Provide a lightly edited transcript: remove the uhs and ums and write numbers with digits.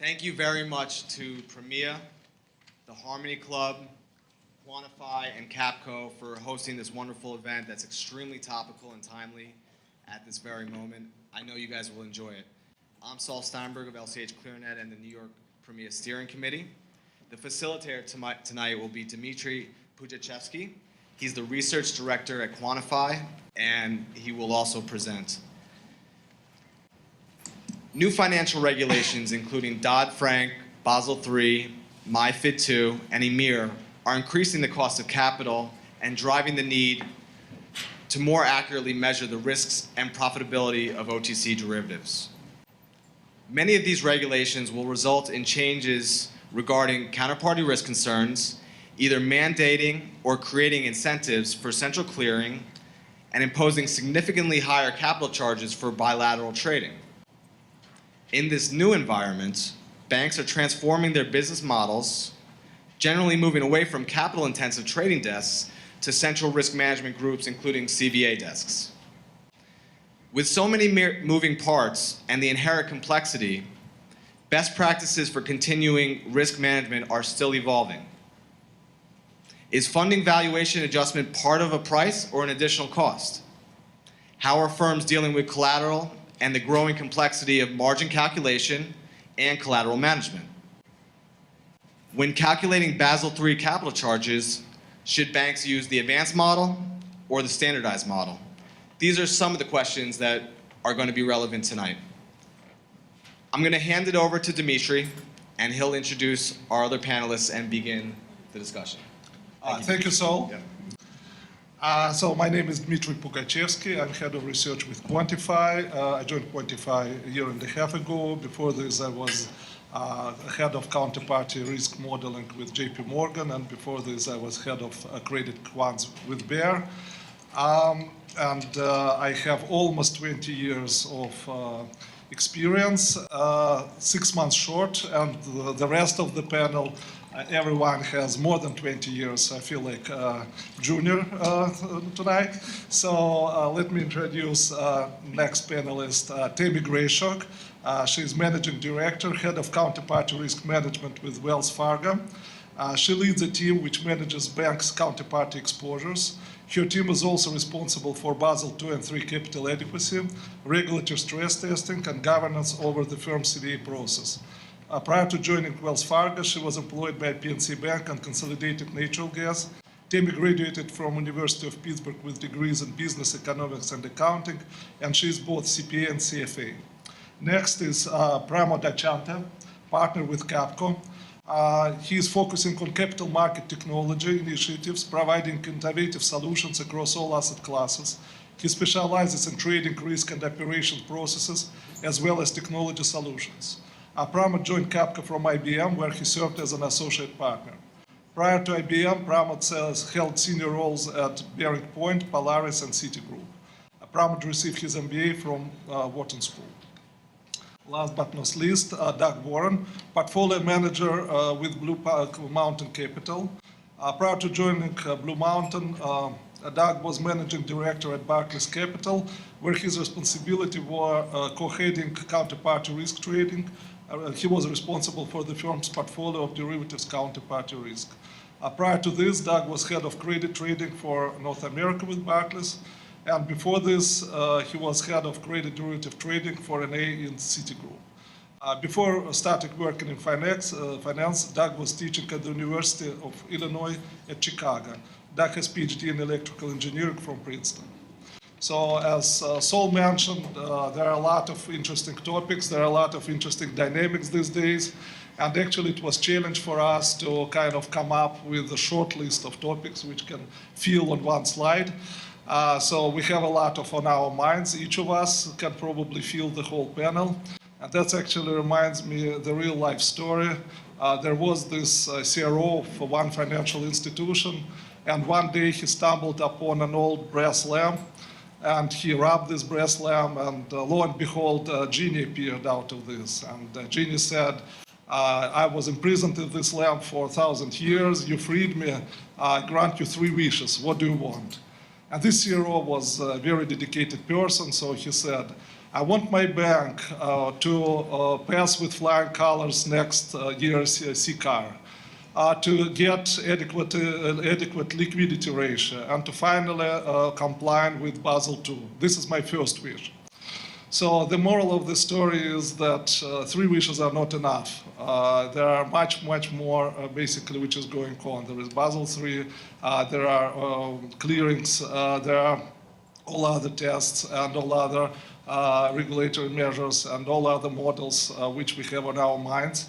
Thank you very much to PRMIA, the Harmony Club, Quantifi, and Capco for hosting this wonderful event that's extremely topical and timely at this very moment. I know you guys will enjoy it. I'm Saul Steinberg of LCH ClearNet and the New York PRMIA Steering Committee. The facilitator tonight will be Dmitry Pujachevsky. He's the research director at Quantifi, and he will also present. New financial regulations, including Dodd-Frank, Basel III, MiFID II, and EMIR, are increasing the cost of capital and driving the need to more accurately measure the risks and profitability of OTC derivatives. Many of these regulations will result in changes regarding counterparty risk concerns, either mandating or creating incentives for central clearing and imposing significantly higher capital charges for bilateral trading. In this new environment, banks are transforming their business models, generally moving away from capital-intensive trading desks to central risk management groups, including CVA desks. With so many moving parts and the inherent complexity, best practices for continuing risk management are still evolving. Is funding valuation adjustment part of a price or an additional cost? How are firms dealing with collateral and the growing complexity of margin calculation and collateral management? When calculating Basel III capital charges, should banks use the advanced model or the standardized model? These are some of the questions that are going to be relevant tonight. I'm going to hand it over to Dmitry, and he'll introduce our other panelists and begin the discussion. Thank you, Saul. Yeah. So my name is Dmitry Pugachevsky. I'm head of research with Quantifi. I joined Quantifi a year and a half ago. Before this, I was head of counterparty risk modeling with JP Morgan, and before this, I was head of credit quants with Bear. I have almost 20 years of experience, 6 months short, and the rest of the panel, everyone has more than 20 years. I feel like junior tonight. So let me introduce next panelist, Tammy Grayshog. She's managing director, head of counterparty risk management with Wells Fargo. She leads a team which manages banks' counterparty exposures. Her team is also responsible for Basel II and III capital adequacy, regulatory stress testing, and governance over the firm's CVA process. Prior to joining Wells Fargo, she was employed by PNC Bank and Consolidated Natural Gas. Tammy graduated from University of Pittsburgh with degrees in business, economics, and accounting, and she is both CPA and CFA. Next is Pramod Achanta, partner with Capco. He is focusing on capital market technology initiatives, providing innovative solutions across all asset classes. He specializes in trading, risk, and operation processes, as well as technology solutions. Pramod joined Capco from IBM, where he served as an associate partner. Prior to IBM, Pramod held senior roles at Bearing Point, Polaris, and Citigroup. Pramod received his MBA from Wharton School. Last but not least, Doug Warren, portfolio manager with Blue Mountain Capital. Prior to joining Blue Mountain, Doug was managing director at Barclays Capital, where his responsibility were co-heading counterparty risk trading. He was responsible for the firm's portfolio of derivatives counterparty risk. Prior to this, Doug was head of credit trading for North America with Barclays. And before this, he was head of credit derivative trading for an A in Citigroup. Before starting working in finance, Doug was teaching at the University of Illinois at Chicago. Doug has PhD in electrical engineering from Princeton. So as Saul mentioned, there are a lot of interesting topics. There are a lot of interesting dynamics these days. And actually, it was a challenge for us to kind of come up with a short list of topics which can fit on one slide. So we have a lot on our minds. Each of us can probably fill the whole panel. And that actually reminds me of the real life story. There was this CRO for one financial institution, and one day he stumbled upon an old brass lamp, and he rubbed this brass lamp, and lo and behold, a genie appeared out of this. And the genie said, I was imprisoned in this lamp for 1,000 years. You freed me. I grant you 3 wishes. What do you want? And this CRO was a very dedicated person, so he said, I want my bank to pass with flying colors next year's CCAR, to get adequate liquidity ratio, and to finally comply with Basel II. This is my first wish. So the moral of the story is that 3 wishes are not enough. There are much more basically which is going on. There is Basel III, there are clearings, there are all other tests and all other regulatory measures and all other models which we have on our minds.